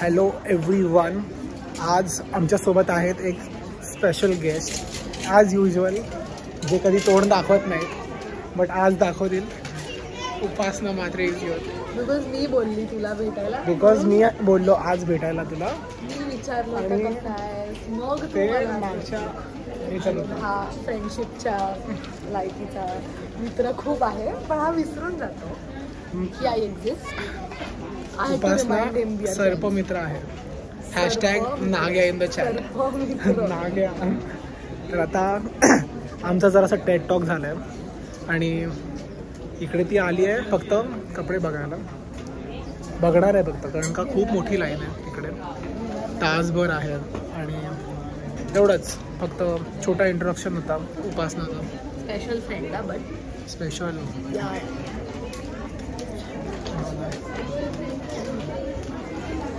Hello everyone. आज आमच्यासोबत आहेत एक स्पेशल गेस्ट. ॲज युजल जे कधी तोंड दाखवत नाहीत बट आज दाखवतील. उपासना मात्रे इज हिअर. बिकॉज मी बोलली तुला भेटायला. बिकॉज मी बोललो आज भेटायला तुला. मी विचारलं होतं कसं आहेस, मग ते मागच्या हा फ्रेंडशिपच्या लायकीचा मित्र खूप आहे पण हा विसरून जातो की आय एक्झिस्ट. उपासना सर्पमित्र आहे. Hashtag Nagya in the chat. Nagya. तर आता आमचा जरासा टेड टॉक झाला आहे आणि इकडे ती आली आहे फक्त कपडे बघायला. बघणार आहे फक्त कारण का खूप मोठी लाईन आहे इकडे. तासभर आहे आणि तेवढंच फक्त छोटा इंट्रोडक्शन होता उपासनाचा. Special friend but special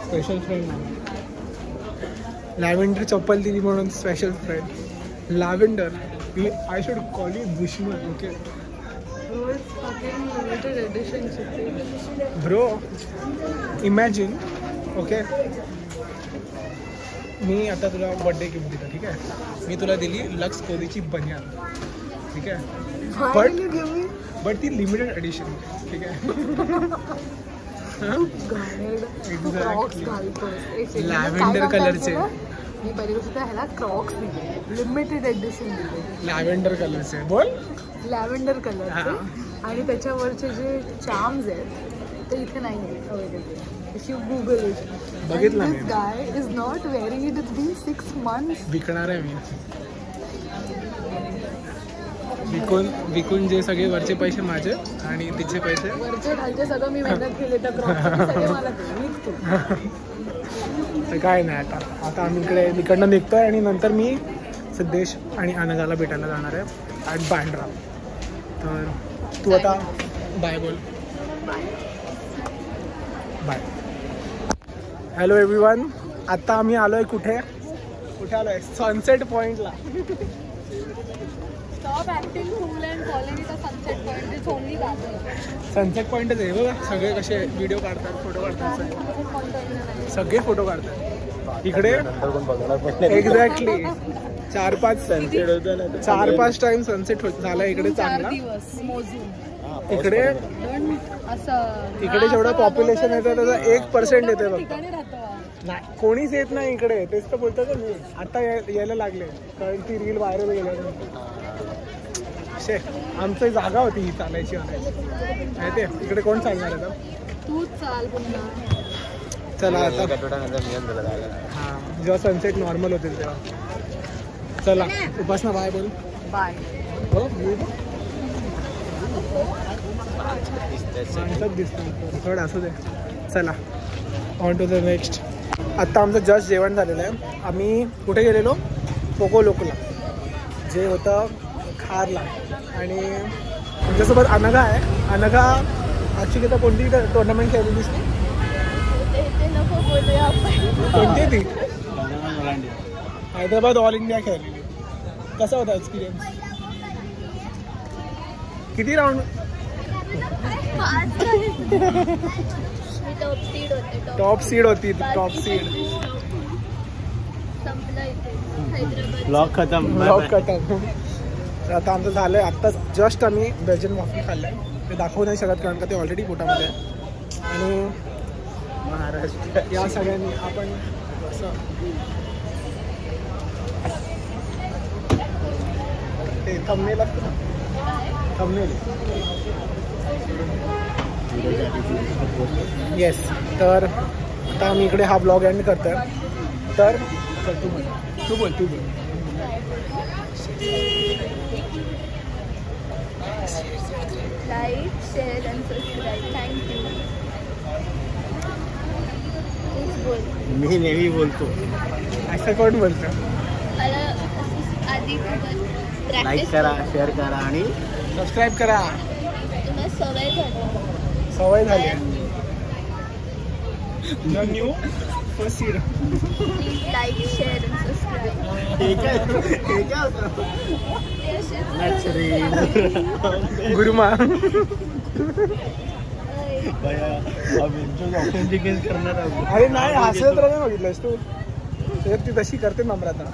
special friend. Lavender चप्पल दिली म्हणून special friend. Lavender I should call you दुश्मन. Okay bro imagine. ओके मी आता तुला बर्थडे गिफ्ट दिला ठीक आहे. मी तुला दिली लक्स कोहलीची बनियान ठीक आहे. बट ती लिमिटेड एडिशन ठीक आहे. लॅव्हेंडर कलरचे. मी पहिली गोष्ट ह्याला क्रॉक्स दिले लिमिटेड एडिशन दिले. लॅव्हेंडर कलरचे बोल. लॅव्हेंडर कलरचे आणि त्याच्यावरचे जे चार्म्स आहेत ते इथे नाही आहेत available. If you Google it बघितलं मी. Guy is not wearing it. It's been 6 months. विकणार आहे मी. विकून जे सगळे वरचे पैसे माझे आणि तिचे पैसे वरचे खालचे सगळं मी मेहनत केले तर सगळे मला विकतो. तर काय नाही आता आम्ही इकडनं निघतोय आणि नंतर मी सिद्धेश आणि अनघाला भेटायला जाणार आहे ॲट बांद्रा. तर तू आता बाय बोल. बाय. Hello everyone. आता आम्ही आलो आहे कुठे आलो आहे सनसेट पॉईंटला. Stop acting cool and calling it a sunset point. It's only that. Sunset पॉईंटच आहे बघा. सगळे कसे व्हिडिओ काढतात फोटो काढतात सगळे फोटो काढतात इकडे. एक्झॅक्टली 4-5 टाइम सनसेट झाला इकडे चांगला. इकडे जेवढं पॉप्युलेशन येतं त्याचा 1% येते बघ. नाही कोणीच येत नाही इकडे. तेच तर बोलतो का मी. आता यायला लागले कारण ती रील व्हायरल गेल्यानंतर. आमची जागा होती ही चालायची माहिती आहे. इकडे कोण चालणार आता. तू चाल पुन्हा. चला आता हां जेव्हा सनसेट नॉर्मल होतील तेव्हा. चला उपासना बाय बोल. बाय. हो माणसात दिसतं थोडं असू दे. चला ऑन टू द नेक्स्ट. आत्ता आमचं जस्ट जेवण झालेलं आहे. आम्ही कुठे गेलेलो पोको लोकला जे होतं खारला. आणि तुमच्यासोबत अनघा आहे. अनघा ॲक्च्युली तर कोणती टुर्नामेंट खेळलेलीस नाही. कोणती ती हैदराबाद ऑल इंडिया खेळलेली. कसा होता एक्सपिरियन्स. किती राऊंड. टॉप सीड होती. Top seed. ब्लॉक खतम. तर आता आमचं झालं आहे. आत्ता जस्ट आम्ही बेल्जियन वॉफल खाल्लं आहे. ते दाखवू नाही शकत कारण का ते ऑलरेडी पोटामध्ये आहे. आणि महाराष्ट्र या सगळ्यांनी आपण असं ते थंबनेल असतं ना. Thumbnail yes. तर आता आम्ही इकडे हा ब्लॉग एंड करतोय. तर तू बोल. Like share and subscribe. Thank you. मी नेहमी बोलतो. असं कोण बोलतो. आधी लाईक करा शेअर करा आणि सबस्क्राईब करा. सवय झाली आहे. New first seed. Please like share and subscribe. गुरुमा. करणार आहोत. अरे नाही हसलं तर नाही बघितलंस तू ती तशी करते नम्रता.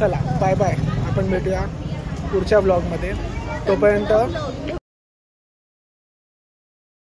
चला बाय बाय, आपण भेटूया पुढच्या ब्लॉगमध्ये. तोपर्यंत